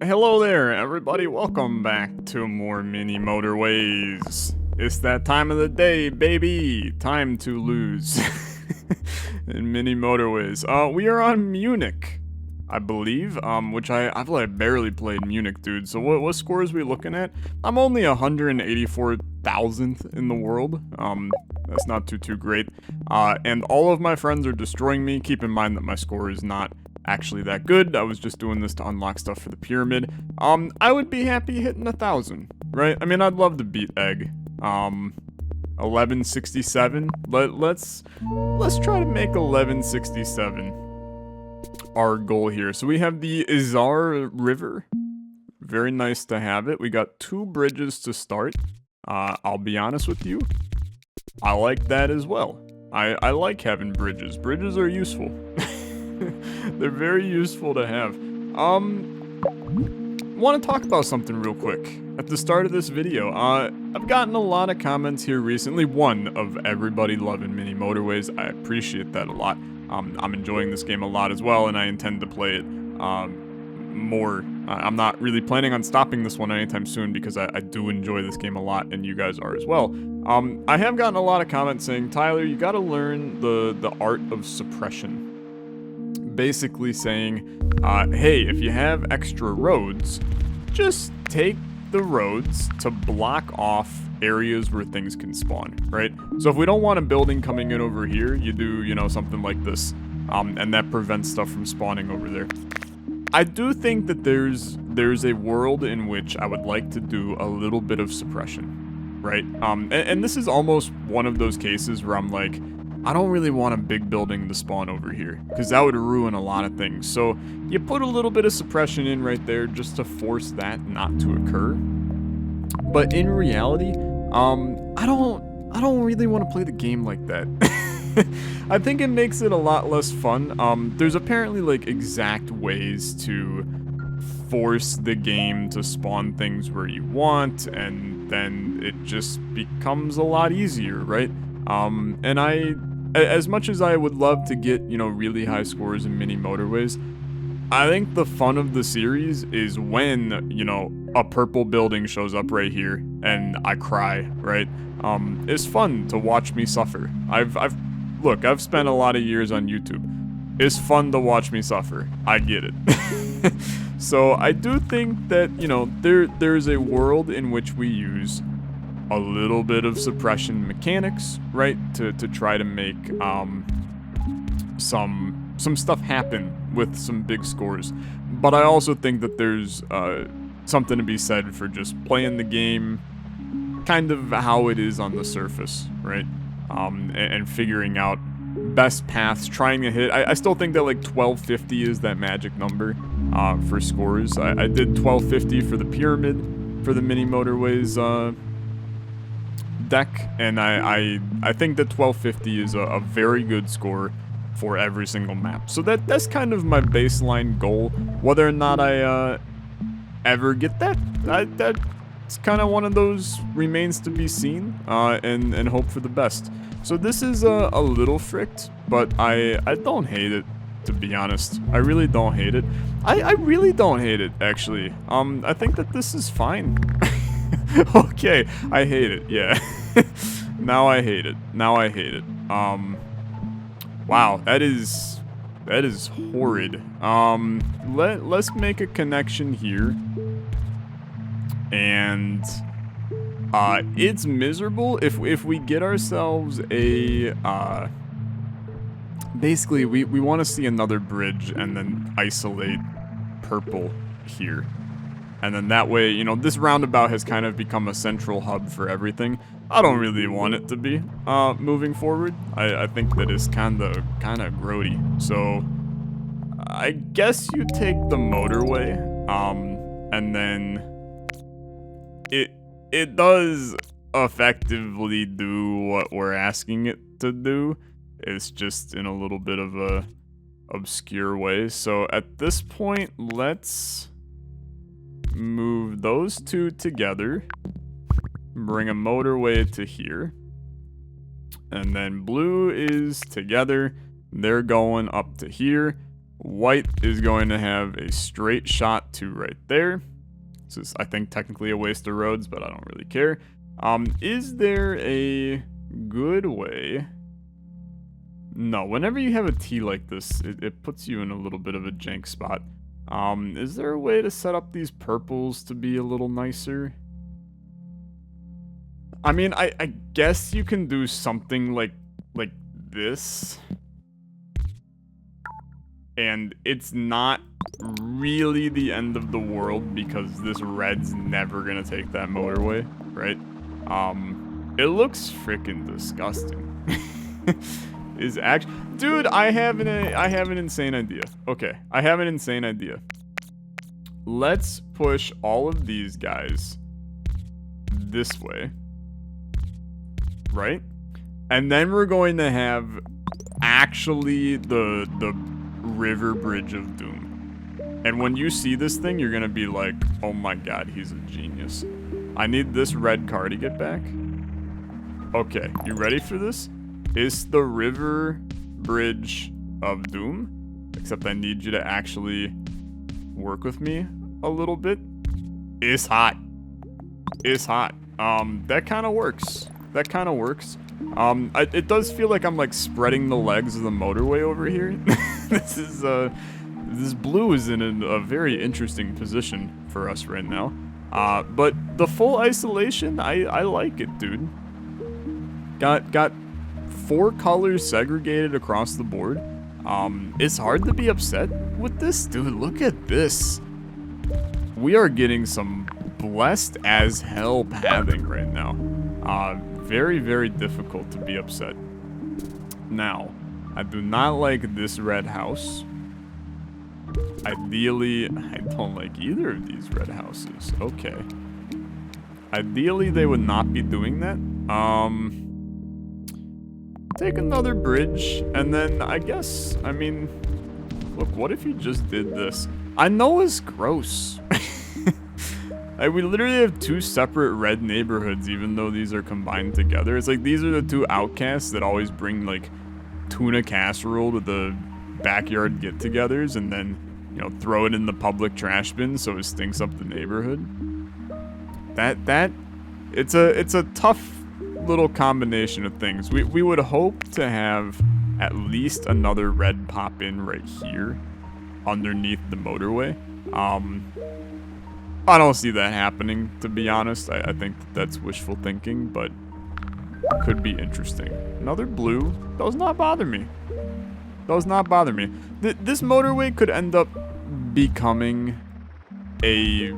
Hello there, everybody. Welcome back to more mini motorways. It's that time of the day, baby. Time to lose in mini motorways. We are on Munich, I believe. Which I've barely played Munich, dude. So what score is we looking at? I'm only 184,000th in the world. That's not too great. And all of my friends are destroying me. Keep in mind that my score is not actually that good. I was just doing this to unlock stuff for the pyramid. I would be happy hitting 1,000, right? I mean, I'd love to beat Egg. 1167. Let's try to make 1167 our goal here. So we have the Izar River. Very nice to have it. We got 2 bridges to start. I'll be honest with you, I like that as well. I like having bridges. Bridges are useful. They're very useful to have. Want to talk about something real quick at the start of this video. I've gotten a lot of comments here recently. One of everybody loving mini motorways. I appreciate that a lot. I'm enjoying this game a lot as well, and I intend to play it more. I'm not really planning on stopping this one anytime soon because I do enjoy this game a lot, and you guys are as well. I have gotten a lot of comments saying, Tyler, you gotta learn the art of suppression. Basically saying, hey, if you have extra roads, just take the roads to block off areas where things can spawn, right? So if we don't want a building coming in over here, you do, something like this, and that prevents stuff from spawning over there. I do think that there's a world in which I would like to do a little bit of suppression, right? And this is almost one of those cases where I'm like, I don't really want a big building to spawn over here, because that would ruin a lot of things. So you put a little bit of suppression in right there just to force that not to occur. But in reality, I don't really want to play the game like that. I think it makes it a lot less fun. There's apparently like exact ways to force the game to spawn things where you want, and then it just becomes a lot easier, right? And as much as I would love to get, really high scores in mini motorways, I think the fun of the series is when, a purple building shows up right here and I cry, right? It's fun to watch me suffer. Look, I've spent a lot of years on YouTube. It's fun to watch me suffer. I get it. So I do think that, there's a world in which we use a little bit of suppression mechanics, right, to try to make some stuff happen with some big scores. But I also think that there's something to be said for just playing the game kind of how it is on the surface, right? And figuring out best paths, trying to hit. I still think that like 1250 is that magic number for scores. I did 1250 for the pyramid for the mini motorways deck, and I think that 1250 is a very good score for every single map. So that's kind of my baseline goal. Whether or not I ever get that's kind of one of those remains to be seen, and hope for the best. So this is a little fricked, but I don't hate it, to be honest. I really don't hate it. I really don't hate it, actually. I think that this is fine. Okay, I hate it, yeah. Now I hate it. Wow, that is horrid. Let's make a connection here. And it's miserable if we get ourselves a basically we want to see another bridge and then isolate purple here. And then that way, this roundabout has kind of become a central hub for everything. I don't really want it to be moving forward. I think that it's kind of grody. So I guess you take the motorway, and then it does effectively do what we're asking it to do. It's just in a little bit of a obscure way. So at this point, let's move those two together, bring a motorway to here, and then blue is together. They're going up to here. White is going to have a straight shot to right there. This is, I think, technically a waste of roads, but I don't really care. Is there a good way? No, whenever you have a T like this, it puts you in a little bit of a jank spot. Is there a way to set up these purples to be a little nicer? I mean, I guess you can do something like this. And it's not really the end of the world because this red's never gonna take that motorway, right? It looks freaking disgusting. Dude, I have an insane idea. Okay, I have an insane idea. Let's push all of these guys this way, right? And then we're going to have actually the river bridge of doom. And when you see this thing, you're gonna be like, oh my god, he's a genius. I need this red car to get back. Okay, you ready for this? It's the river bridge of doom, except I need you to actually work with me a little bit. It's hot. It's hot. That kind of works. That kind of works. It does feel like I'm like spreading the legs of the motorway over here. This blue is in a very interesting position for us right now. But the full isolation, I like it, dude. Got 4 colors segregated across the board. It's hard to be upset with this, dude. Look at this. We are getting some blessed as hell pathing right now. Very, very difficult to be upset. Now, I do not like this red house. Ideally, I don't like either of these red houses. Okay. Ideally, they would not be doing that. Take another bridge, and then I guess, I mean, look, what if you just did this? I know it's gross. Like, we literally have 2 separate red neighborhoods, even though these are combined together. It's like these are the 2 outcasts that always bring, like, tuna casserole to the backyard get-togethers and then, you know, throw it in the public trash bin so it stinks up the neighborhood. It's a tough little combination of things. We would hope to have at least another red pop in right here underneath the motorway. I don't see that happening, to be honest. I think that's wishful thinking, but could be interesting. Another blue does not bother me. Does not bother me. This motorway could end up becoming a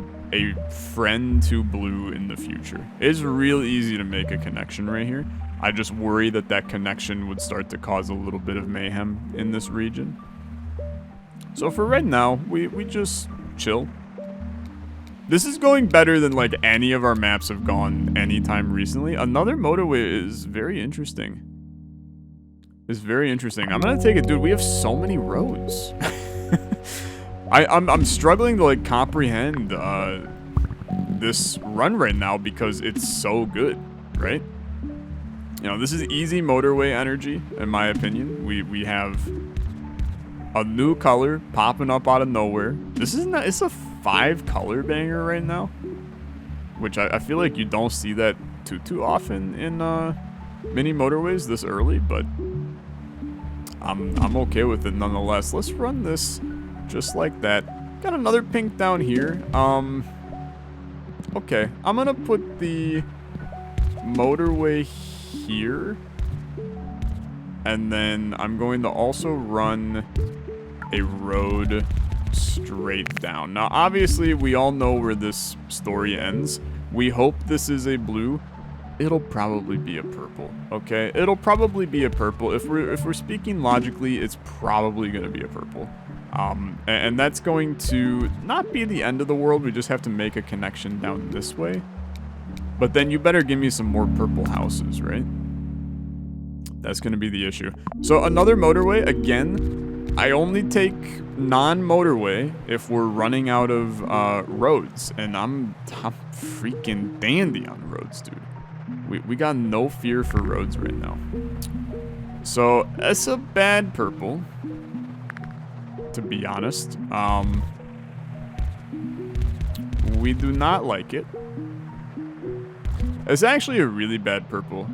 friend to blue in the future. It's real easy to make a connection right here. I just worry that that connection would start to cause a little bit of mayhem in this region. So for right now, we just chill. This is going better than like any of our maps have gone anytime recently. Another motorway is very interesting. It's very interesting. I'm gonna take it, dude. We have so many roads. I'm struggling to like comprehend this run right now because it's so good, right? You know, this is easy motorway energy, in my opinion. We have a new color popping up out of nowhere. This is not, it's a 5 color banger right now, which I feel like you don't see that too often in mini motorways this early, but I'm okay with it nonetheless. Let's run this just like that. Got another pink down here. Okay, I'm gonna put the motorway here, and then I'm going to also run a road straight down. Now, obviously, we all know where this story ends. We hope this is a blue. It'll probably be a purple, okay? It'll probably be a purple. If we're speaking logically, it's probably going to be a purple. And that's going to not be the end of the world. We just have to make a connection down this way. But then you better give me some more purple houses, right? That's going to be the issue. So another motorway, again, I only take non-motorway if we're running out of roads. And I'm freaking dandy on roads, dude. We got no fear for roads right now. So that's a bad purple. to be honest. We do not like it. It's actually a really bad purple.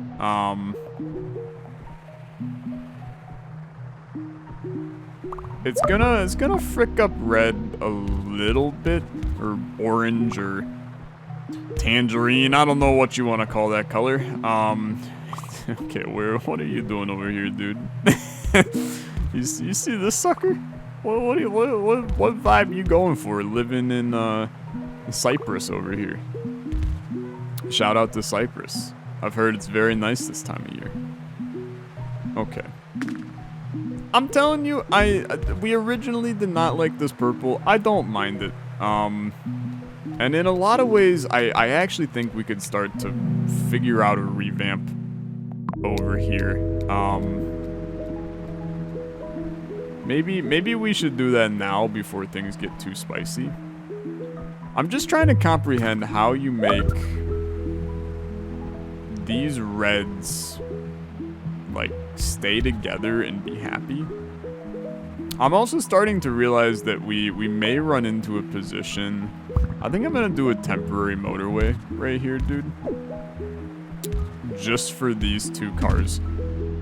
It's gonna frick up red a little bit, or orange, or tangerine. I don't know what you want to call that color. Okay, what are you doing over here, dude? you see this sucker? What vibe you going for? Living in Cyprus over here. Shout out to Cyprus. I've heard it's very nice this time of year. Okay. I'm telling you, we originally did not like this purple. I don't mind it. And in a lot of ways, I actually think we could start to figure out a revamp over here. Maybe we should do that now before things get too spicy. I'm just trying to comprehend how you make these reds like stay together and be happy. I'm also starting to realize that we may run into a position. I think I'm gonna do a temporary motorway right here, dude. Just for these two cars.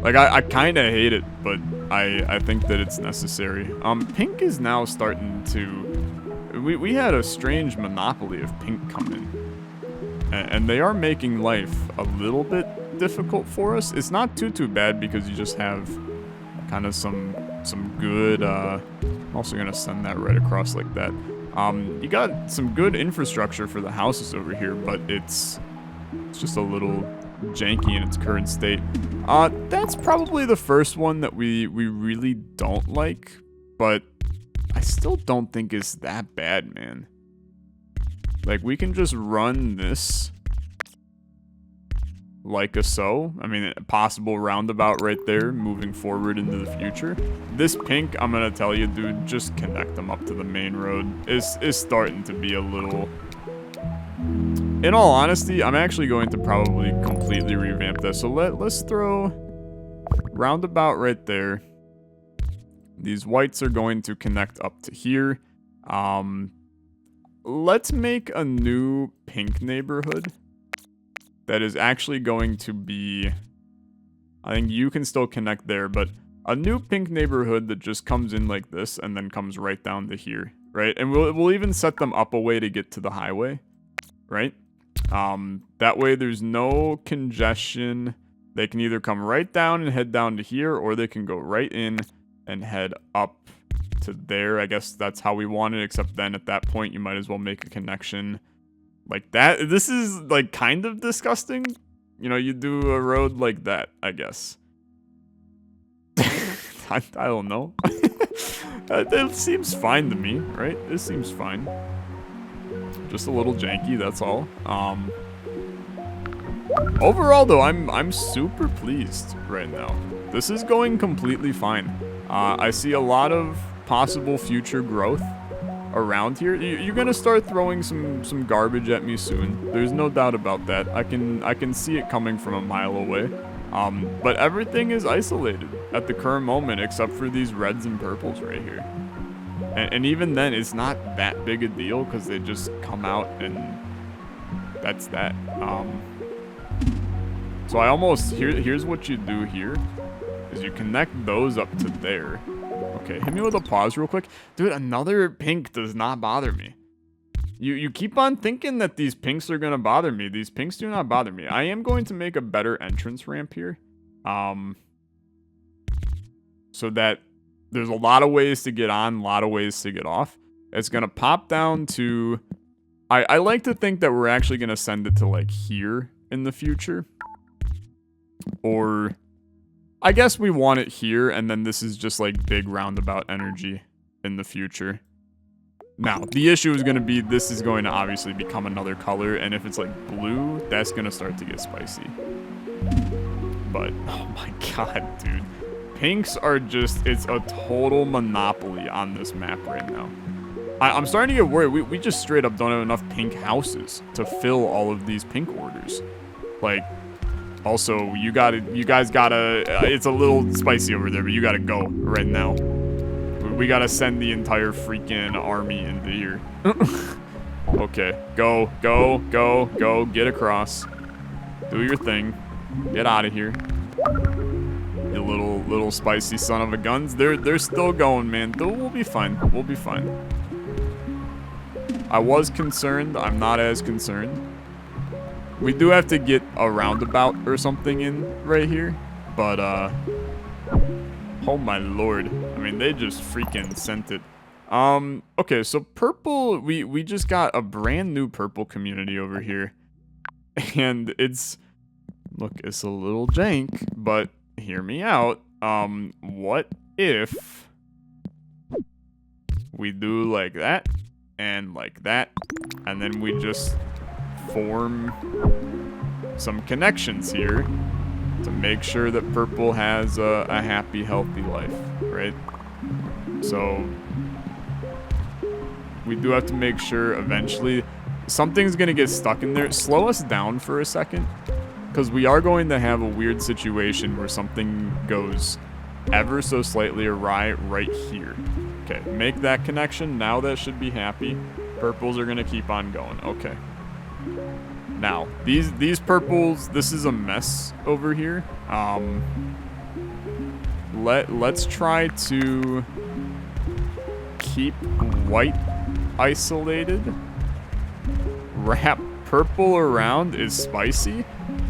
Like, I kind of hate it, but I think that it's necessary. Pink is now starting to... We had a strange monopoly of pink come in. And they are making life a little bit difficult for us. It's not too bad because you just have kind of some good... I'm also going to send that right across like that. You got some good infrastructure for the houses over here, but it's just a little janky in its current state. That's probably the first one that we really don't like, but I still don't think it's that bad, man. Like, we can just run this like a so. I mean, a possible roundabout right there, moving forward into the future. This pink, I'm gonna tell you, dude, just connect them up to the main road. It's starting to be a little... In all honesty, I'm actually going to probably completely revamp this. So let's throw roundabout right there. These whites are going to connect up to here. Let's make a new pink neighborhood that is actually going to be... I think you can still connect there, but a new pink neighborhood that just comes in like this and then comes right down to here, right? And we'll even set them up a way to get to the highway, right? That way there's no congestion. They can either come right down and head down to here, or they can go right in and head up to there. I guess that's how we want it, except then at that point you might as well make a connection like that. This is like kind of disgusting. You know, you do a road like that, I guess. I don't know. It seems fine to me, right? It seems fine. Just a little janky, that's all. Overall, though, I'm super pleased right now. This is going completely fine. I see a lot of possible future growth around here. You're gonna start throwing some garbage at me soon. There's no doubt about that. I can see it coming from a mile away. But everything is isolated at the current moment, except for these reds and purples right here. And even then, it's not that big a deal because they just come out and that's that. So I almost, here's what you do here, is you connect those up to there. Okay, hit me with a pause real quick. Dude, another pink does not bother me. You keep on thinking that these pinks are gonna bother me. These pinks do not bother me. I am going to make a better entrance ramp here. So that there's a lot of ways to get on, a lot of ways to get off. It's gonna pop down to... I like to think that we're actually gonna send it to like here in the future. Or... I guess we want it here, and then this is just like big roundabout energy in the future. Now, the issue is going to be, this is going to obviously become another color, and if it's like blue, that's going to start to get spicy. But, oh my god, dude. Pinks are just, it's a total monopoly on this map right now. I'm starting to get worried. We just straight up don't have enough pink houses to fill all of these pink orders. Like, also, you guys gotta, it's a little spicy over there, but you gotta go right now. we gotta send the entire freaking army into here. Okay, go, go, go, go, get across. Do your thing. Get out of here. You little spicy son of a guns. They're still going, man. We'll be fine. We'll be fine. I was concerned. I'm not as concerned. We do have to get a roundabout or something in right here. But, oh my lord. I mean, they just freaking sent it. Okay, so purple, we just got a brand new purple community over here. And it's, look, it's a little jank, but hear me out. What if we do like that and like that, and then we just form some connections here to make sure that purple has a happy, healthy life, right? So we do have to make sure eventually something's gonna get stuck in there. Slow us down for a second, because we are going to have a weird situation where something goes ever so slightly awry right here. Okay, make that connection. Now that should be happy. Purples are gonna keep on going. Okay. Now, these purples, this is a mess over here. Let's try to keep white isolated. Wrap purple around is spicy.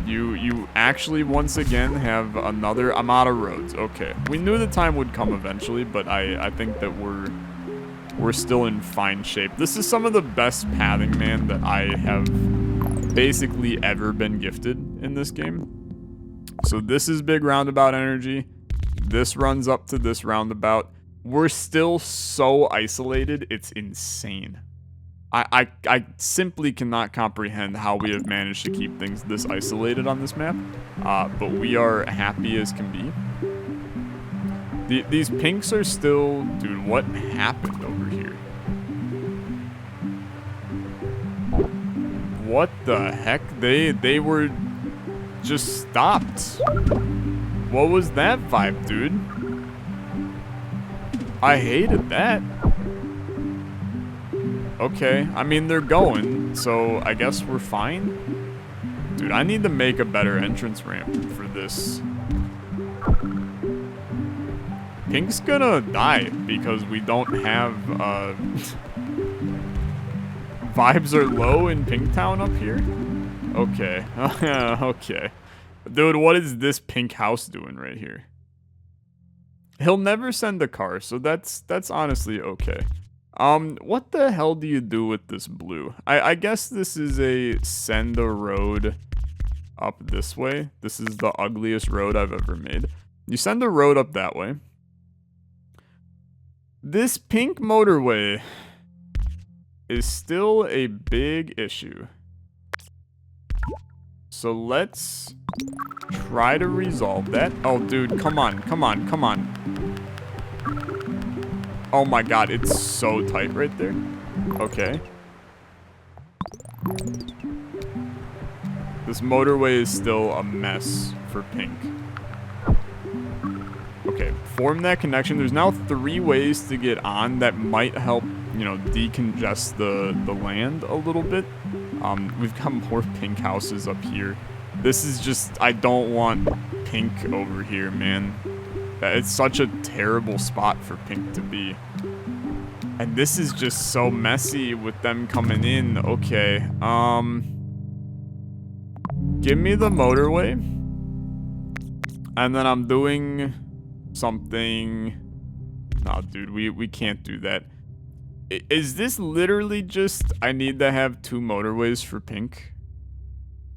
You actually once again have another. I'm out of roads. Okay, we knew the time would come eventually, but I think that we're still in fine shape. This is some of the best pathing, man, that I have basically ever been gifted in this game. So this is big roundabout energy. This runs up to this roundabout. We're still so isolated, it's insane. I simply cannot comprehend how we have managed to keep things this isolated on this map, but we are happy as can be. These pinks are still... Dude, what happened over here? What the heck? They were just stopped. What was that vibe, dude? I hated that. Okay, I mean, they're going, so I guess we're fine. Dude, I need to make a better entrance ramp for this. Pink's gonna die because we don't have, vibes are low in Pinktown up here? Okay, okay. Dude, what is this pink house doing right here? He'll never send a car, so that's honestly okay. What the hell do you do with this blue? I guess this is a send a road up this way. This is the ugliest road I've ever made. You send a road up that way. This pink motorway is still a big issue. So let's try to resolve that. Oh, dude, come on, come on, come on. Oh my god, it's so tight right there. Okay. This motorway is still a mess for pink. Okay, form that connection. There's now 3 ways to get on that might help, you know, decongest the land a little bit. We've got more pink houses up here. This is just, I don't want pink over here, man. It's such a terrible spot for pink to be. And this is just so messy with them coming in. Okay, give me the motorway. And then I'm doing something. No, dude, we can't do that. Is this literally just, I need to have 2 motorways for pink?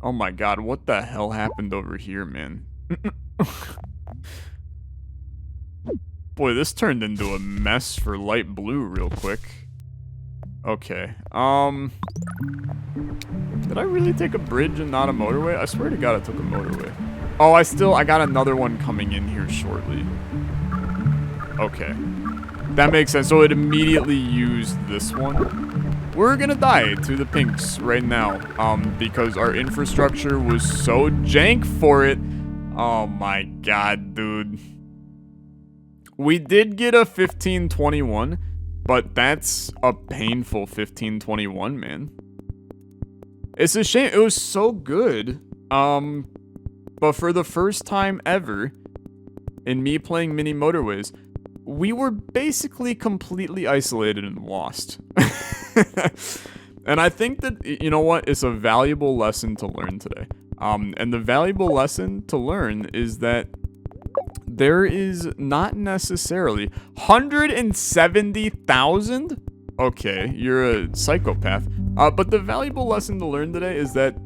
Oh my god, what the hell happened over here, man? Boy, this turned into a mess for light blue real quick. Okay, did I really take a bridge and not a motorway? I swear to god I took a motorway. Oh, I got another one coming in here shortly. Okay. That makes sense. So it immediately used this one. We're gonna die to the pinks right now, because our infrastructure was so jank for it. Oh my god, dude. We did get a 1521, but that's a painful 1521, man. It's a shame. It was so good. But for the first time ever in me playing Mini Motorways, we were basically completely isolated and lost. And I think that, you know what, it's a valuable lesson to learn today. And the valuable lesson to learn is that there is not necessarily 170,000? Okay, you're a psychopath. But the valuable lesson to learn today is that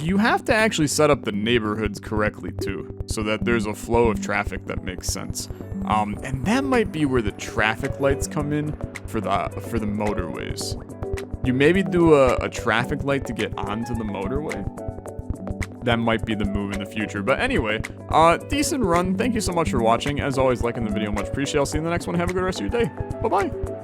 you have to actually set up the neighborhoods correctly too, so that there's a flow of traffic that makes sense. And that might be where the traffic lights come in for the motorways. You maybe do a traffic light to get onto the motorway. That might be the move in the future. But anyway, decent run. Thank you so much for watching. As always, liking the video, much appreciated. I'll see you in the next one. Have a good rest of your day. Bye-bye.